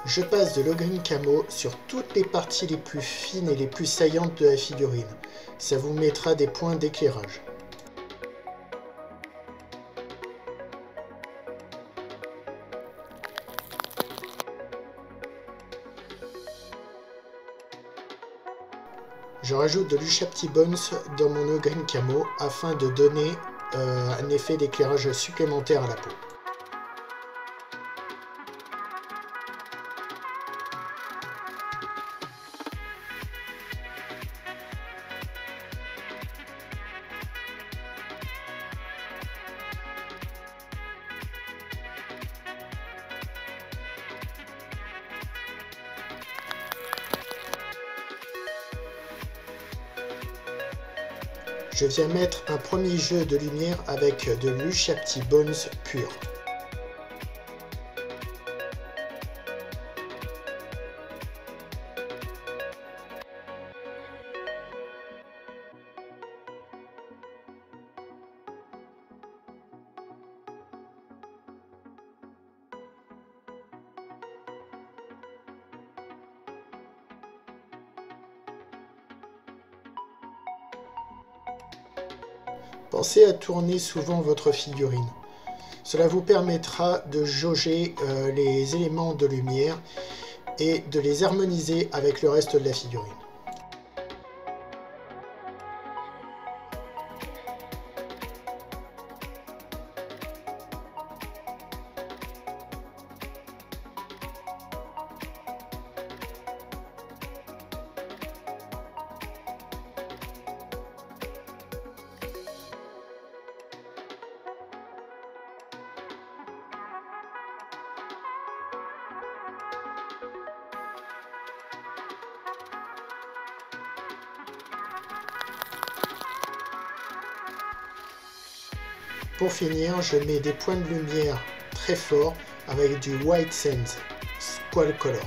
Je passe de l'Ogreen Camo sur toutes les parties les plus fines et les plus saillantes de la figurine. Ça vous mettra des points d'éclairage. Je rajoute de l'Ushapti Bones dans monOgreen Camo afin de donner un effet d'éclairage supplémentaire à la peau. Je viens mettre un premier jeu de lumière avec de l'Ushapti Bones pur. Pensez à tourner souvent votre figurine. Cela vous permettra de jauger les éléments de lumière et de les harmoniser avec le reste de la figurine. Pour finir, je mets des points de lumière très forts avec du White Sands Squall Color.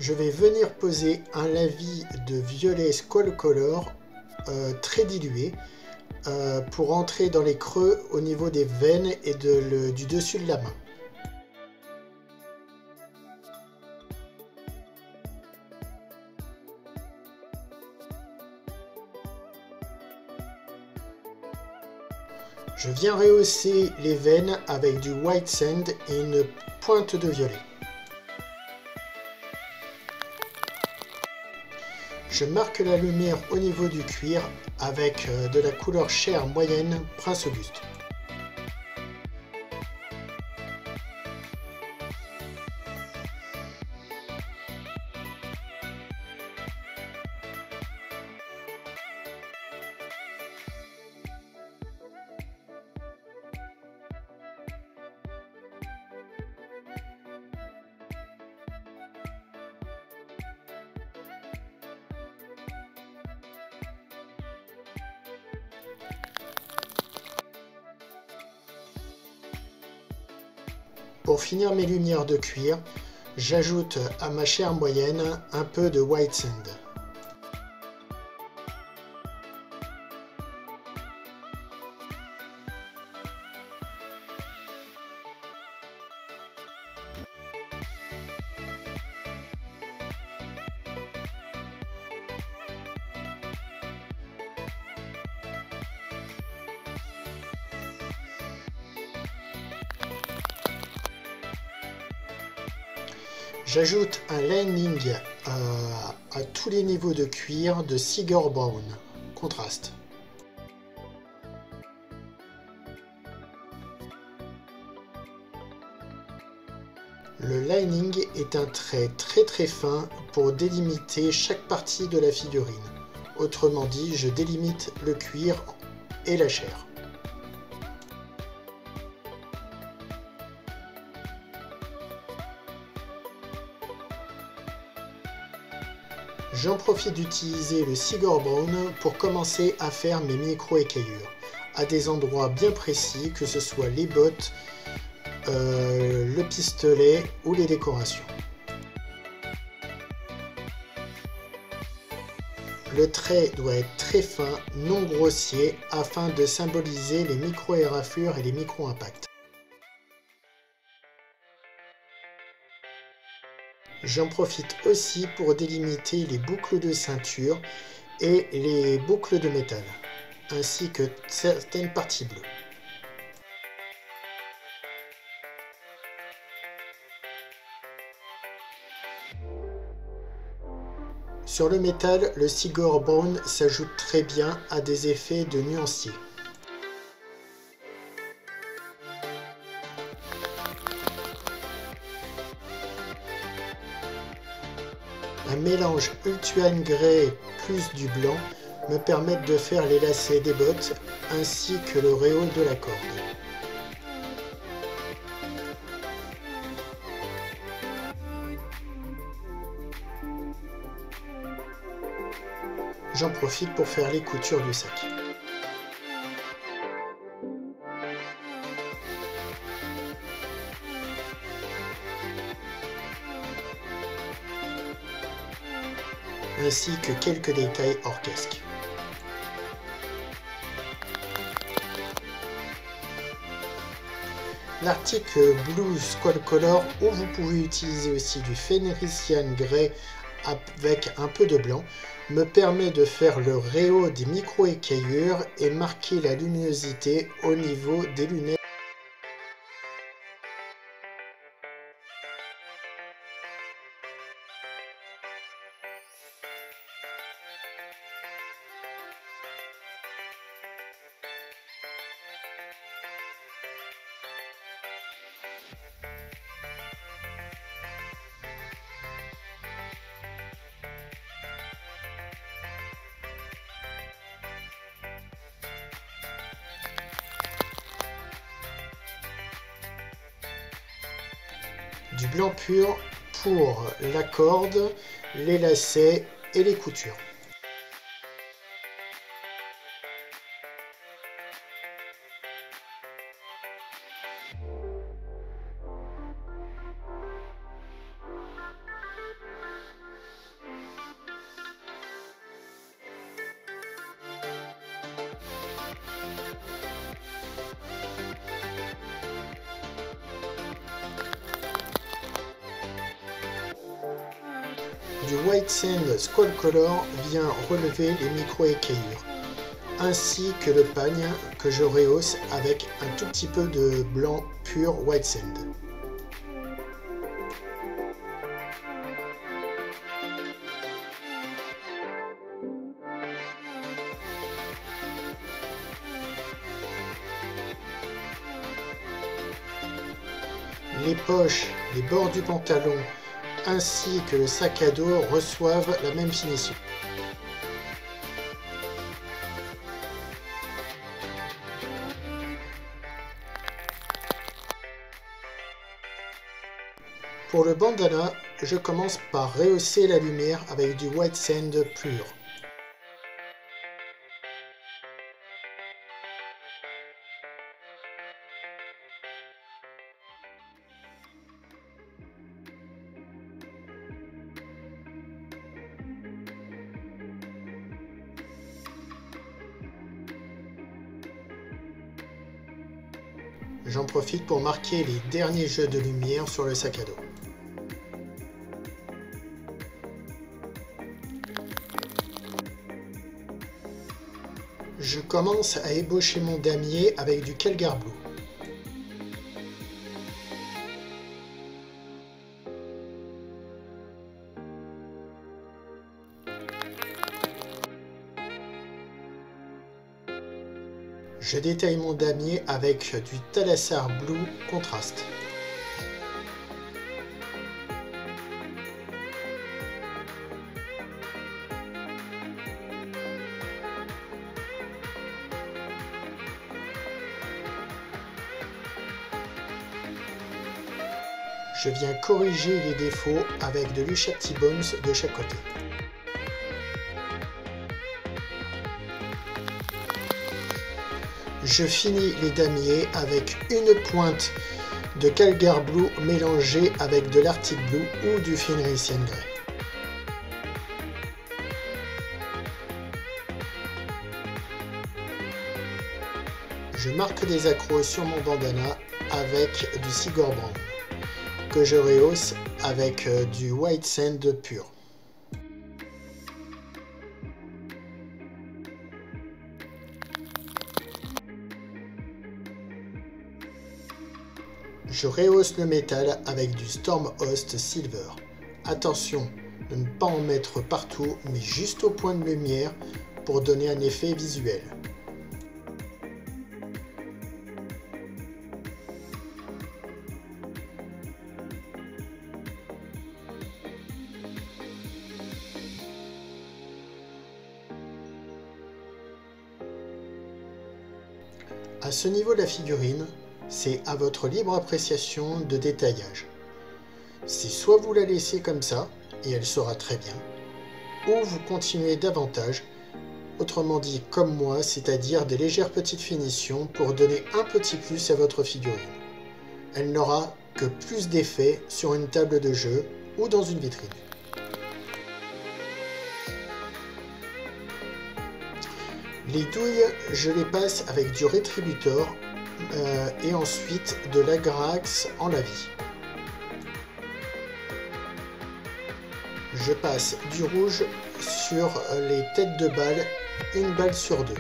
Je vais venir poser un lavis de violet Squall Color très dilué pour entrer dans les creux au niveau des veines et du dessus de la main. Je viens rehausser les veines avec du White Sand et une pointe de violet. Je marque la lumière au niveau du cuir avec de la couleur chair moyenne Prince Auguste. Pour finir mes lumières de cuir, j'ajoute à ma chair moyenne un peu de White Sand. J'ajoute un lining à tous les niveaux de cuir de Seagull Brown, contraste. Le lining est un trait très fin pour délimiter chaque partie de la figurine. Autrement dit, je délimite le cuir et la chair. J'en profite d'utiliser le Sigurd Brown pour commencer à faire mes micro-écaillures, à des endroits bien précis, que ce soit les bottes, le pistolet ou les décorations. Le trait doit être très fin, non grossier, afin de symboliser les micro-éraflures et les micro-impacts. J'en profite aussi pour délimiter les boucles de ceinture et les boucles de métal, ainsi que certaines parties bleues. Sur le métal, le Sigurd Brown s'ajoute très bien à des effets de nuancier. Un mélange Ultuan Grey plus du blanc me permet de faire les lacets des bottes ainsi que le réaume de la corde. J'en profite pour faire les coutures du sac. Ainsi que quelques détails orchesques. L'article Blue Squall Color, où vous pouvez utiliser aussi du Fenrisian Grey avec un peu de blanc, me permet de faire le réhaut des micro-écaillures et marquer la luminosité au niveau des lunettes. Du blanc pur pour la corde, les lacets et les coutures. Du White Sand Squall Color vient relever les micro-écaillures, ainsi que le pagne que je rehausse avec un tout petit peu de blanc pur White Sand. Les poches, les bords du pantalon, ainsi que le sac à dos reçoivent la même finition. Pour le bandana, je commence par rehausser la lumière avec du White Sand pur. J'en profite pour marquer les derniers jeux de lumière sur le sac à dos. Je commence à ébaucher mon damier avec du Calgar Blue. Je détaille mon damier avec du Talassar Blue Contrast. Je viens corriger les défauts avec de l'Ushabti Bones de chaque côté. Je finis les damiers avec une pointe de Calgar Blue mélangée avec de l'Arctic Blue ou du Fenrisian Grey. Je marque des accros sur mon bandana avec du Sigor Brown, que je rehausse avec du White Sand pur. Je rehausse le métal avec du Stormhost Silver. Attention de ne pas en mettre partout, mais juste au point de lumière pour donner un effet visuel. À ce niveau de la figurine, c'est à votre libre appréciation de détaillage. C'est soit vous la laissez comme ça, et elle sera très bien, ou vous continuez davantage, autrement dit comme moi, c'est-à-dire des légères petites finitions pour donner un petit plus à votre figurine. Elle n'aura que plus d'effet sur une table de jeu ou dans une vitrine. Les douilles, je les passe avec du Retributor et ensuite de l'Agrax en lavis. Je passe du rouge sur les têtes de balles, une balle sur deux.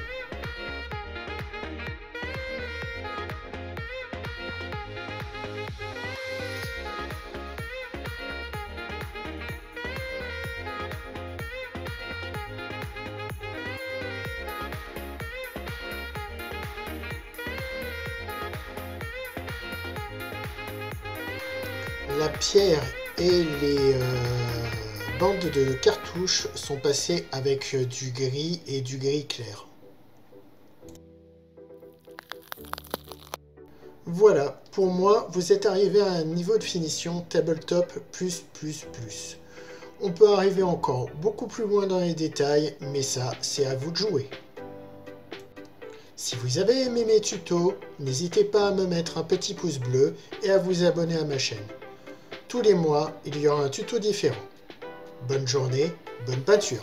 La pierre et les bandes de cartouches sont passées avec du gris et du gris clair. Voilà, pour moi, vous êtes arrivé à un niveau de finition tabletop plus. On peut arriver encore beaucoup plus loin dans les détails, mais ça, c'est à vous de jouer. Si vous avez aimé mes tutos, n'hésitez pas à me mettre un petit pouce bleu et à vous abonner à ma chaîne. Tous les mois, il y aura un tuto différent. Bonne journée, bonne peinture!